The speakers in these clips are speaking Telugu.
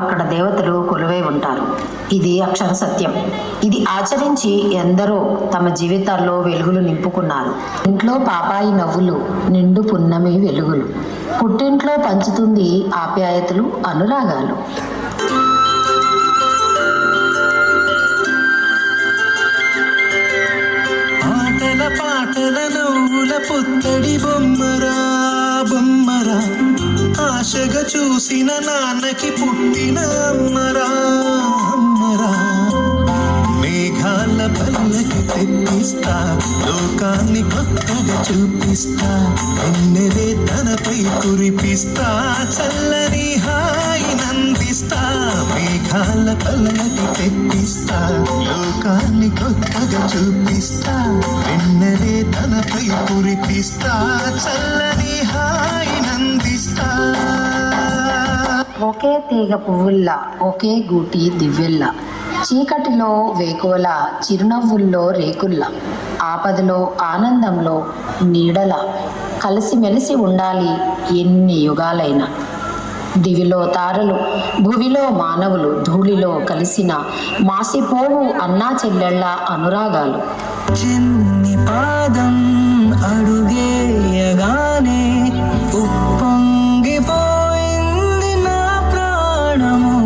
అక్కడ దేవతలు కొలువై ఉంటారు. ఇది అక్షర సత్యం. ఇది ఆచరించి ఎందరో తమ జీవితాల్లో వెలుగులు నింపుకున్నారు. ఇంట్లో పాపాయి నవ్వులు, నిండు పున్నమి వెలుగులు, పుట్టింట్లో పంచుతుంది ఆప్యాయతలు, అనురాగాలు. ఆటల పాటల నవ్వుల పుత్తడి బొమ్మరా బొమ్మరా, ఆశగా చూసిన నాన్నకి పుట్టిన అమ్మరా అమ్మరా. మేఘాల పల్లకి తెప్పిస్తా, లోకాన్ని కొత్తగా చూపిస్తా, ఎన్నెలే తనపై కురిపిస్తా, చల్లని హాయి నందిస్తా. మేఘాల పల్లకి తెప్పిస్తా, లోకాన్ని కొత్తగా చూపిస్తా, ఎన్నెలే తనపై కురిపిస్తా, చల్లని హాయి నందిస్తా. ఒకే తీగ పువ్వుల్లా, ఒకే గూటి దివ్వెల్లా, చీకటిలో వేకువల, చిరునవ్వుల్లో రేకుల్లా, ఆపదలో ఆనందంలో నీడలా, కలిసిమెలిసి ఉండాలి ఎన్ని యుగాలైనా. దివిలో తారలు, భువిలో మానవులు, ధూళిలో కలిసిన మాసిపోవు అన్నా చెల్లెళ్ళ అనురాగాలు. చిన్ని పాదం అడుగేయగానే ఉప్పొంగిపోయింది నా ప్రాణము,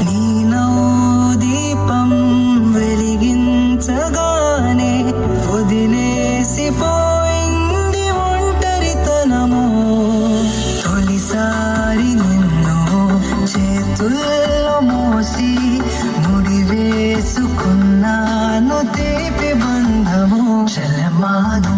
నీలో దీపం వెలిగించగానే వదిలేసిపోయింది ఒంటరితనము. తొలిసారి నిన్ను చేతుల్లో మోసి ముడివేసుకున్నాను తీపి బంధము. చలమాను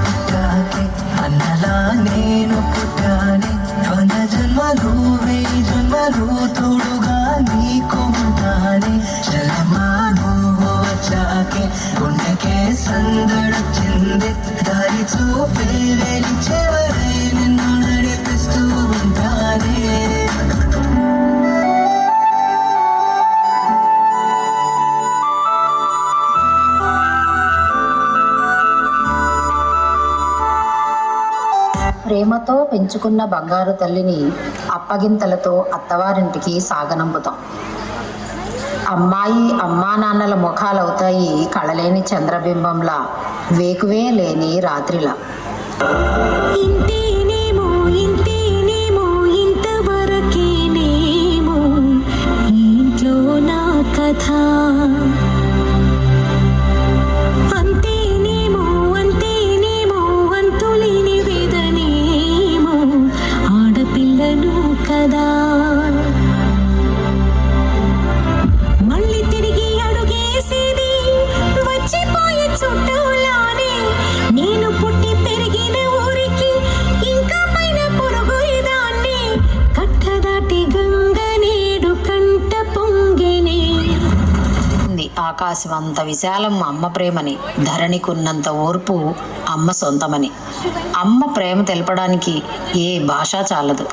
పుట్టాకే అన్నలా నేను పుట్టానే, వంద జన్మలు వెయ్యి జన్మలు తోడుగా నీకు ఉంటానే. చలమాను వచ్చాకే గుండెకే సందడొచ్చింది, దారి చూపే వెలిచేవరై నిన్ను నడిపిస్తూ ఉంటానే. ప్రేమతో పెంచుకున్న బంగారు తల్లిని అప్పగింతలతో అత్తవారింటికి సాగనంపుతాం. అమ్మాయి అమ్మా నాన్నల ముఖాలవుతాయి కళలేని చంద్రబింబంలా, వేకువే లేని రాత్రిలా. ఇంతేనేమో ఇంతేనేమో ఇంతవరకేనేమో ఇంట్లో నా కథ, అంతేనేమో అంతేనేమో అంతులేని వేదనేమో ఆడపిల్లను కదా. మళ్ళీ తిరిగి అడుగేసేది వచ్చిపోయే చుట్టూలానే, నేను పుట్టి పెరిగిన ఊరికి ఇంకా పైన పొరుగుదాన్ని, కట్టదాటి గంగ నేడు కంట పొంగినే. ఆకాశం అంత విశాలం అమ్మ ప్రేమని, ధరణికున్నంత ఓర్పు అమ్మ సొంతమని. అమ్మ ప్రేమ తెలపడానికి ఏ భాష చాలదు.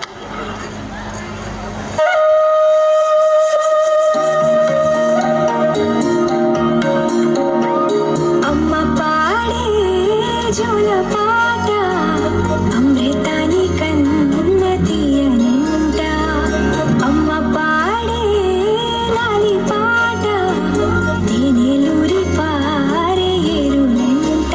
అమ్మ పాడే జోల పాట అమృతాని కన్న తీయనింట, అమ్మ పాడే లాలి పాట తేనెలూరి పారే ఏరునింట.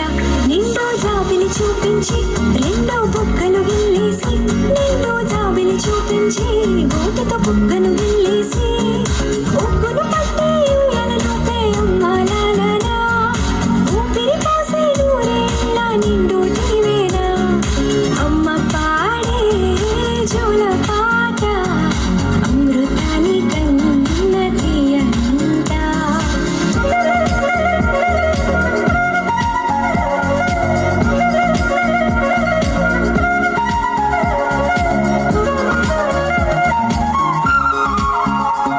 నిండు జాబిలి చూపించి రెండో బుగ్గను గిల్లేసి, నిండు జాబిలి చూపించి గోటితో బుగ్గను గిల్లేసి, ఒగ్గును పట్టే ఉయ్యాలలోపే అమ్మాలాలనా, ఊపిరి పోసే నూరేళ్ళ నిండు నీవేనా. అమ్మ పాడే జోల పాట అమృతాని కన్న తీయనింట.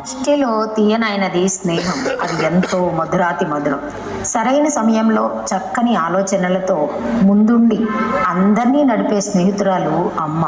సృష్టిలో తీయనైనది స్నేహం, అది ఎంతో మధురాతి మధురం. సరైన సమయంలో చక్కని ఆలోచనలతో ముందుండి అందరినీ నడిపే స్నేహితురాలు అమ్మ.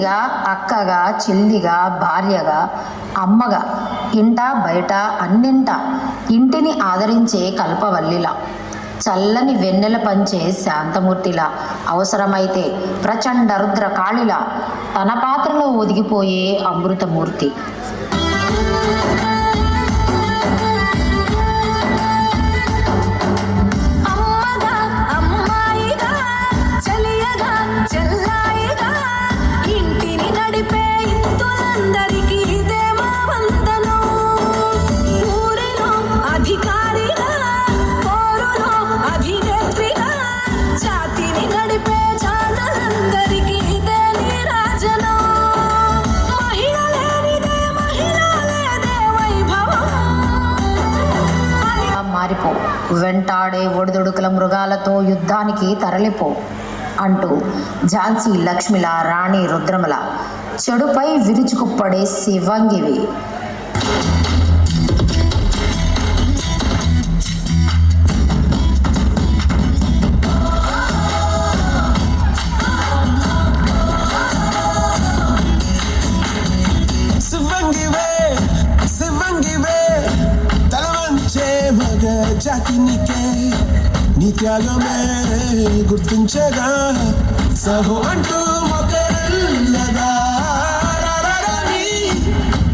కూతురిగా, అక్కగా, చెల్లిగా, భార్యగా, అమ్మగా, ఇంట బయట అన్నింట ఇంటిని ఆదరించే కల్పవల్లిలా, చల్లని వెన్నెల పంచే శాంతమూర్తిలా, అవసరమైతే ప్రచండ రుద్ర కాళిలా తన పాత్రలో ఒదిగిపోయే అమృతమూర్తి. అమ్మగా అమ్మాయిగా చెలియగా చెల్లాయిగా ఇంటిని నడిపే ఇంతులందరికీ ఇదే మా వందనం. ఊరిలో అధికారిగా పోరులో అభినేత్రిగా జాతిని నడిపే జాతరందరికీ ఇదే నీరాజనం. మహిళ లేనిదే మహిళ లేదే వైభవం. మారిపో, వెంటాడే ఒడిదుడుకుల మృగాలతో యుద్ధానికి తరలిపో అంటూ ఝాన్సీ లక్ష్మిల, రాణి రుద్రమల చెడుపై విరుచుకుపడే శివంగివి. శివంగివే తలవంచే మగ జాతినికే నీ త్యాగమే గుర్తించగా సహో అంటూ మొదలగా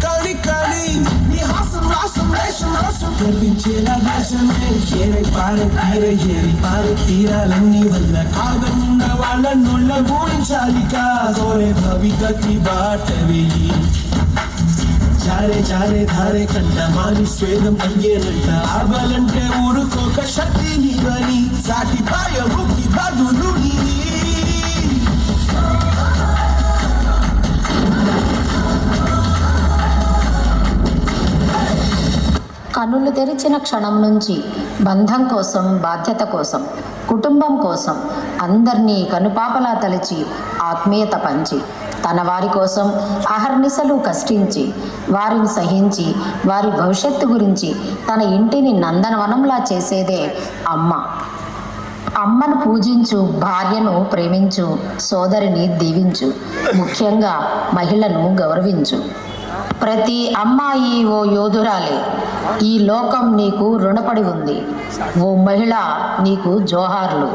కాని కాని నీ హాసం రాసం వేషం రాసం గర్వించేలా దేశమే ఏరై పారే తీరే ఏరి పారే తీరాలన్నీ వల్ల కాదన్న వాళ్ళ నోళ్ళ ఊహించాలి కాదోరే భవితకి బాట వేయి చారే చారే ధారే కంట మాని స్వేదం అయ్యేనంట ఆబాలంటే ఊరుకోక శక్తి నీవని సాటి పాయ ముక్తి బాధులు కన్నులు తెరిచిన క్షణం నుంచి బంధం కోసం, బాధ్యత కోసం, కుటుంబం కోసం అందరినీ కనుపాపలా తలచి ఆత్మీయత పంచి తన వారి కోసం అహర్నిశలు కష్టించి వారిని సహించి వారి భవిష్యత్తు గురించి తన ఇంటిని నందనవనంలా చేసేదే అమ్మ. అమ్మను పూజించు, భార్యను ప్రేమించు, సోదరిని దీవించు, ముఖ్యంగా మహిళను గౌరవించు. ప్రతి అమ్మాయి ఓ యోధురాలే. ఈ లోకం నీకు రుణపడి ఉంది. ఓ మహిళ, నీకు జోహార్లు.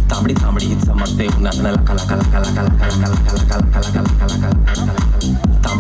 तांबडी तांबडी चमकते उन्हात कला कला कला कला कला कला कला कला कला कला कला कला